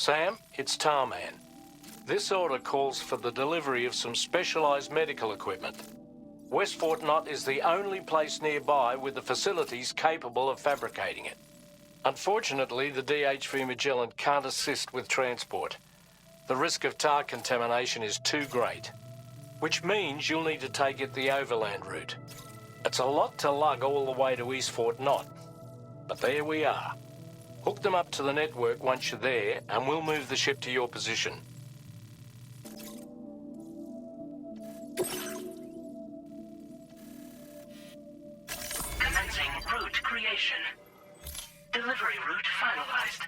Sam, it's Tarman. This order calls for the delivery of some specialized medical equipment. West Fort Knott is the only place nearby with the facilities capable of fabricating it. Unfortunately, the DHV Magellan can't assist with transport. The risk of tar contamination is too great, which means you'll need to take it the overland route. It's a lot to lug all the way to East Fort Knott, but there we are. Hook them up to the network once you're there, and we'll move the ship to your position. Commencing route creation. Delivery route finalized.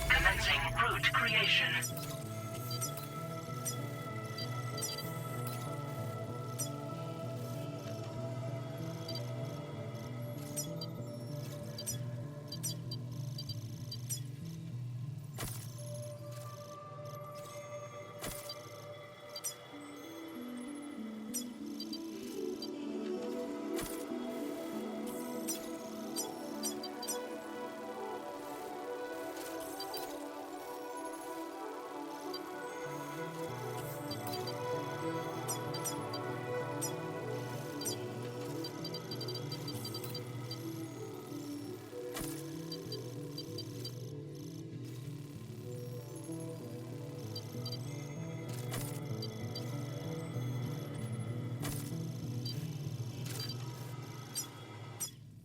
Commencing route creation.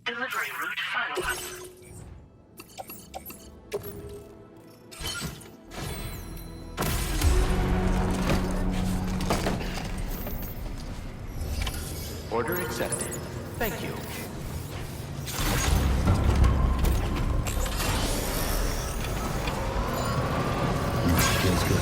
Delivery route finalized. Order accepted. Thank you. Feels good.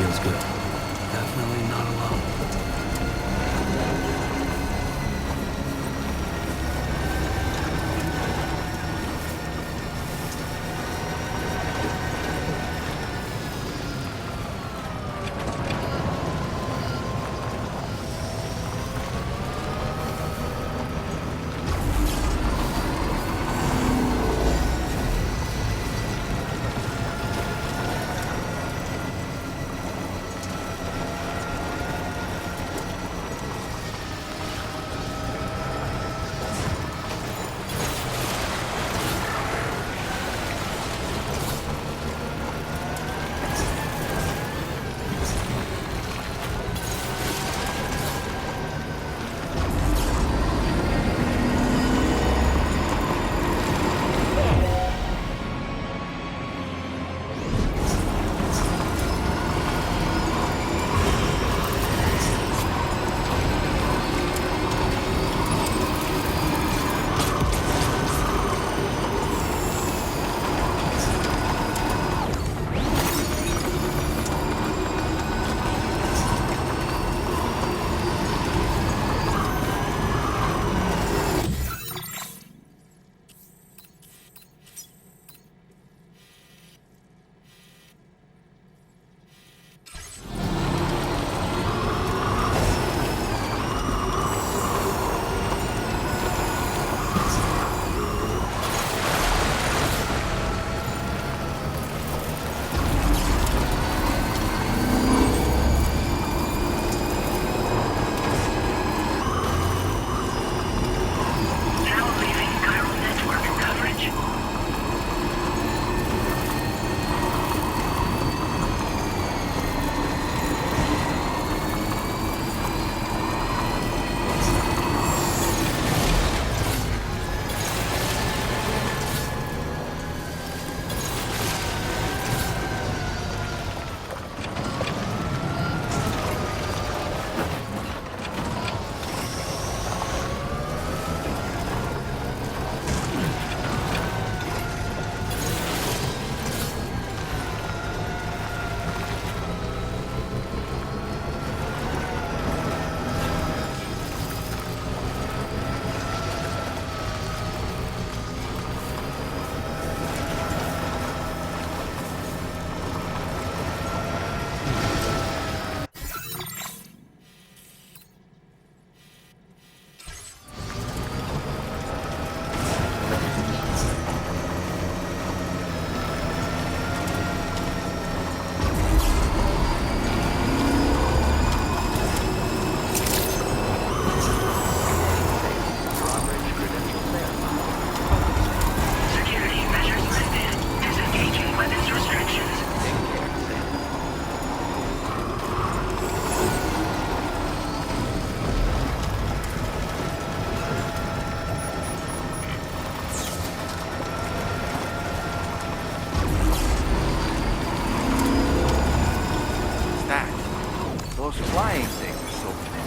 feels good. Definitely not alone. Now leaving chiral network coverage. Security measures lifted. Disengaging weapons restrictions. That. Those flying things are so thin.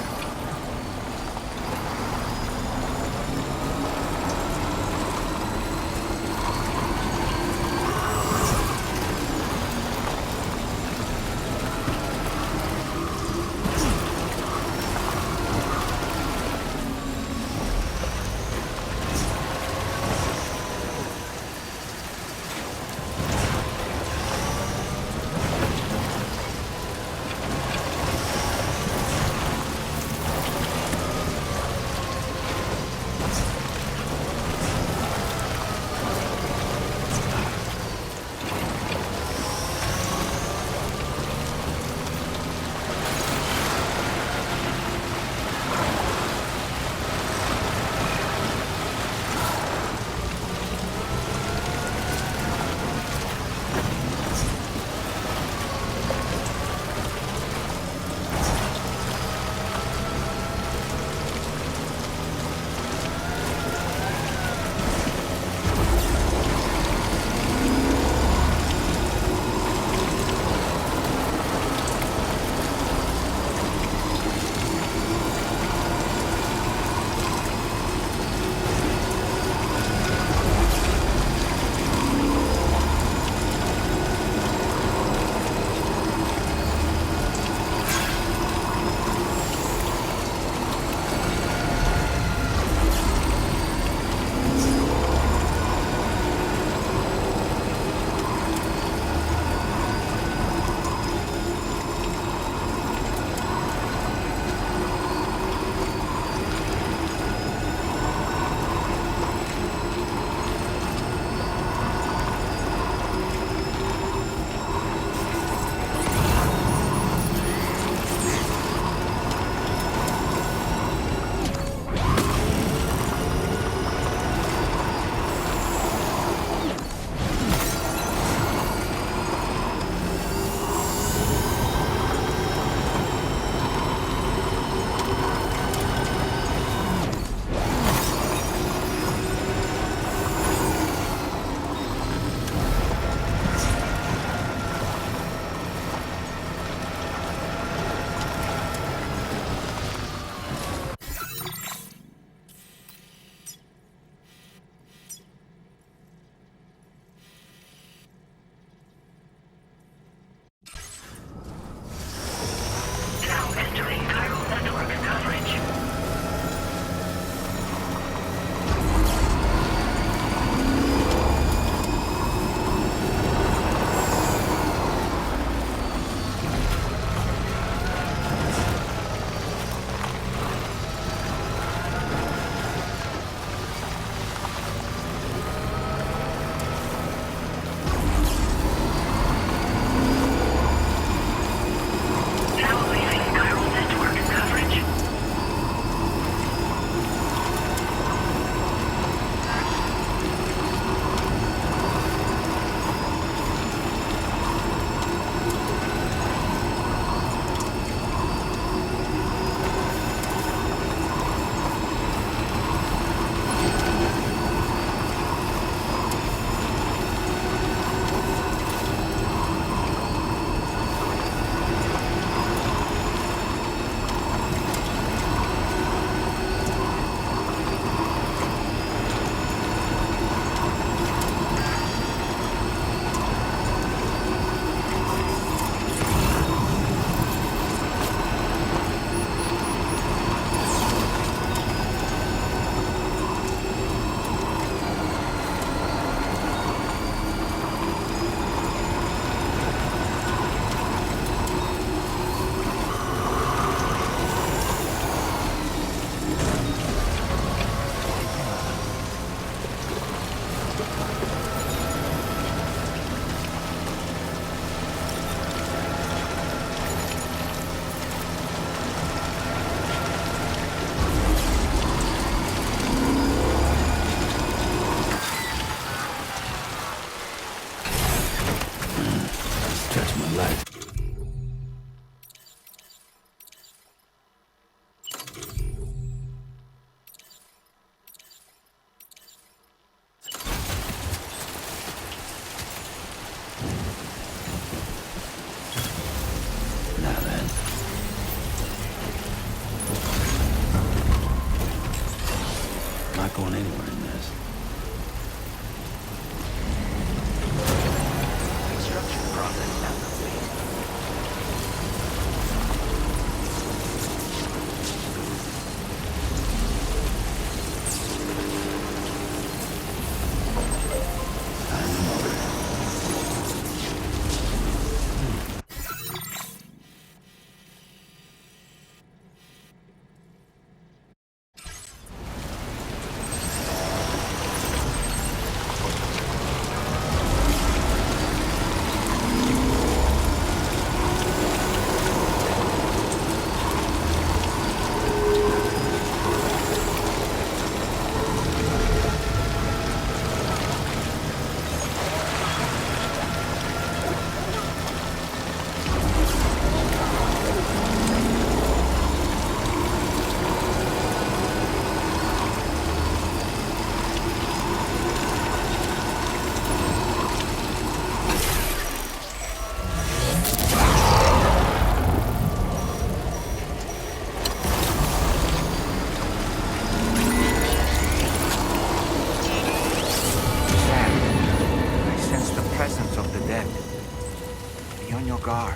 Right. Now then. Not going anywhere in this. Construction process now complete. Sam, I sense the presence of the dead. Be on your guard.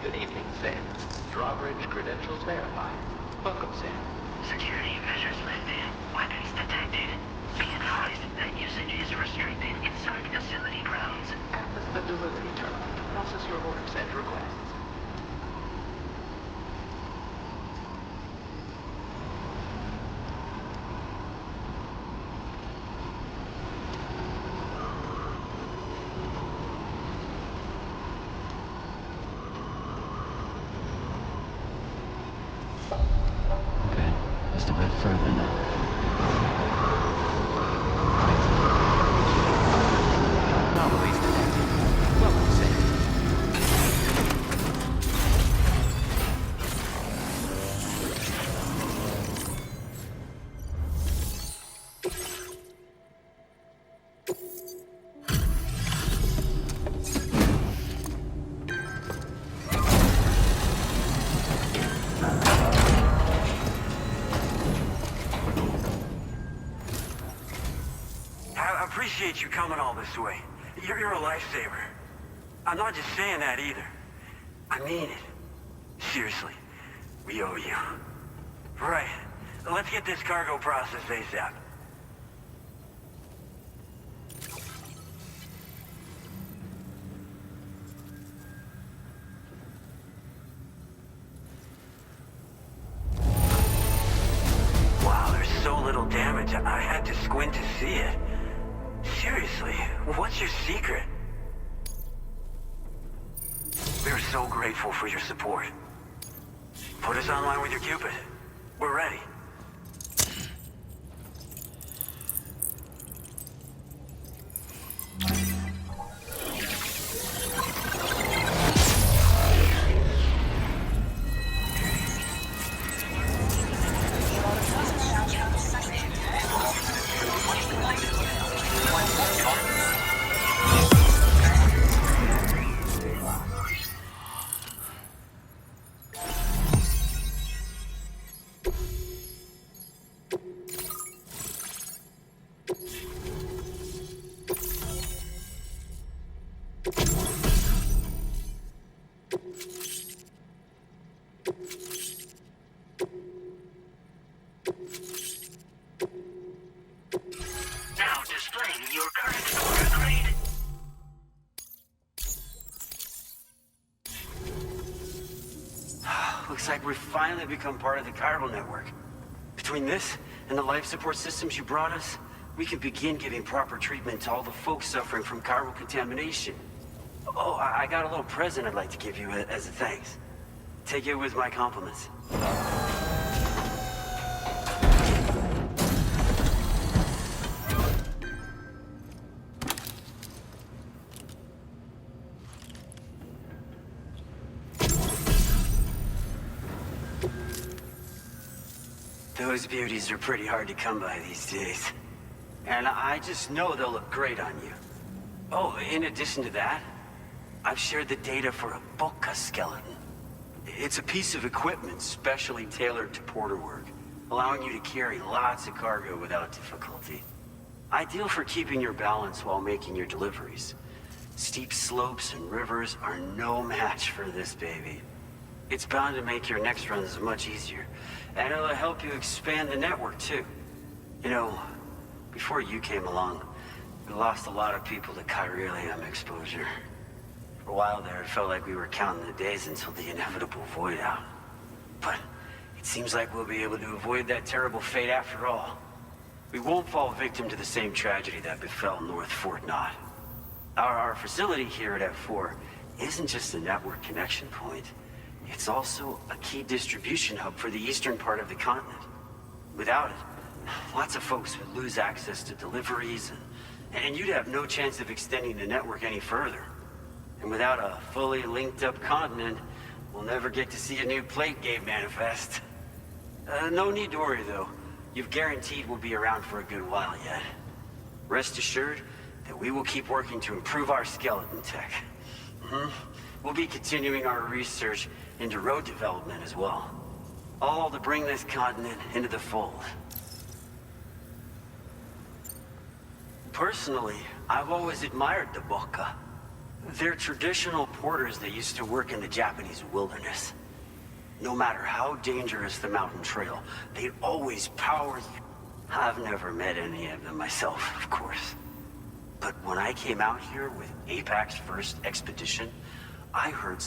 Good evening, Sam. Drawbridge credentials verified. Welcome, Sam. Security measures lifted. Weapons detected. Be advised that usage is restricted inside facility grounds. Access the delivery terminal to process your orders and requests. Okay, just a bit further now. Anomalies detected. Welcome, Sam. I appreciate you coming all this way. You're a lifesaver. I'm not just saying that either. I mean it. Seriously, we owe you. Right. Let's get this cargo processed ASAP. Wow, there's so little damage, I had to squint to see it. Seriously, what's your secret? We're so grateful for your support. Put us online with your Cupid. We're ready. Now displaying your current order grade. Looks like we've finally become part of the chiral network. Between this and the life support systems you brought us, we can begin giving proper treatment to all the folks suffering from chiral contamination. Oh, I got a little present I'd like to give you as a thanks. Take it with my compliments. Those beauties are pretty hard to come by these days. And I just know they'll look great on you. Oh, in addition to that, I've shared the data for a Boca skeleton. It's a piece of equipment specially tailored to porter work, allowing you to carry lots of cargo without difficulty. Ideal for keeping your balance while making your deliveries. Steep slopes and rivers are no match for this baby. It's bound to make your next runs much easier, and it'll help you expand the network too. You know, before you came along, we lost a lot of people to chiralium exposure. For a while there, it felt like we were counting the days until the inevitable void out. But it seems like we'll be able to avoid that terrible fate after all. We won't fall victim to the same tragedy that befell North Fort Knott. Our facility here at F4 isn't just a network connection point. It's also a key distribution hub for the eastern part of the continent. Without it, lots of folks would lose access to deliveries, and you'd have no chance of extending the network any further. And without a fully linked up continent, we'll never get to see a new plate game manifest. No need to worry though. You've guaranteed we'll be around for a good while yet. Rest assured that we will keep working to improve our skeleton tech. We'll be continuing our research into road development as well. All to bring this continent into the fold. Personally, I've always admired the Boca. They're traditional porters that used to work in the Japanese wilderness. No matter how dangerous the mountain trail, they'd always power you. I've never met any of them myself, of course. But when I came out here with APAC's first expedition, I heard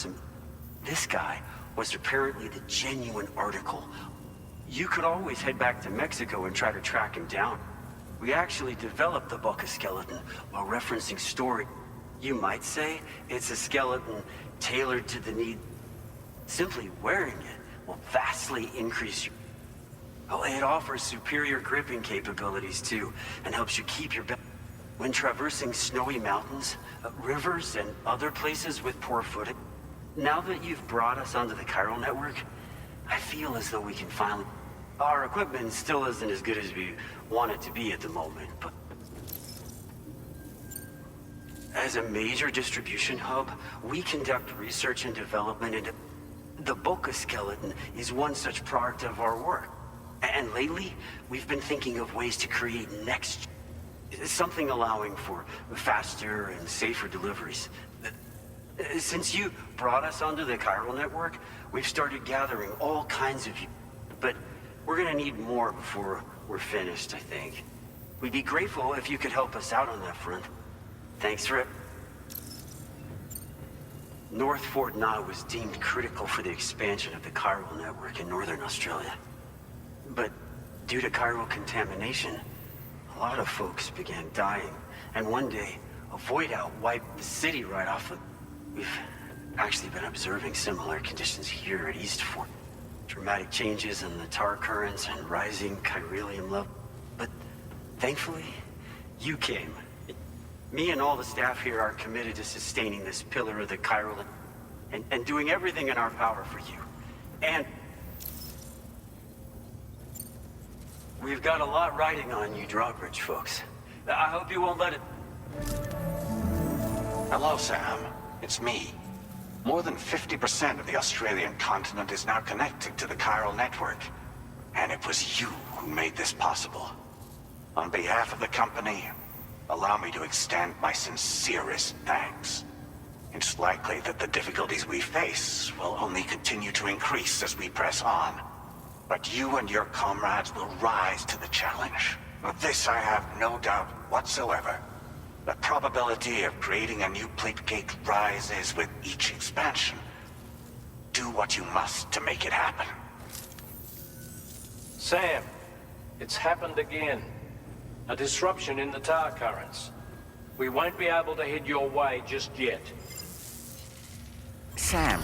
this guy was apparently the genuine article. You could always head back to Mexico and try to track him down. We actually developed the Boca skeleton while referencing story. You might say it's a skeleton tailored to the need. Simply wearing it will vastly increase your... Oh, it offers superior gripping capabilities too, and helps you keep your... When traversing snowy mountains, rivers, and other places with poor footing. Now that you've brought us onto the chiral network, I feel as though we can finally... Our equipment still isn't as good as we want it to be at the moment, but... As a major distribution hub, we conduct research and development into... The Boca skeleton is one such product of our work. And lately, we've been thinking of ways to create next... Something allowing for faster and safer deliveries. Since you brought us onto the chiral network, we've started gathering all kinds of... But we're gonna need more before we're finished, I think. We'd be grateful if you could help us out on that front. Thanks, Rip. North Fort Knott was deemed critical for the expansion of the chiral network in northern Australia. But due to chiral contamination, a lot of folks began dying, and one day, a void out wiped the city right off the... We've actually been observing similar conditions here at East Fort. dramatic changes in the tar currents and rising chiralium level. But thankfully, you came. Me and all the staff here are committed to sustaining this pillar of the chiral and doing everything in our power for you. And we've got a lot riding on you drawbridge folks. I hope you won't let it... Hello, Sam. It's me. More than 50% of the Australian continent is now connected to the chiral network. And it was you who made this possible. On behalf of the company, allow me to extend my sincerest thanks. It's likely that the difficulties we face will only continue to increase as we press on. But you and your comrades will rise to the challenge. Of this I have no doubt whatsoever. The probability of creating a new plate gate rises with each expansion. Do what you must to make it happen. Sam, it's happened again. A disruption in the tar currents. We won't be able to head your way just yet. Sam,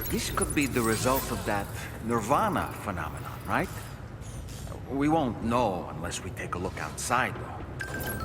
this could be the result of that Nirvana phenomenon, right? We won't know unless we take a look outside, though.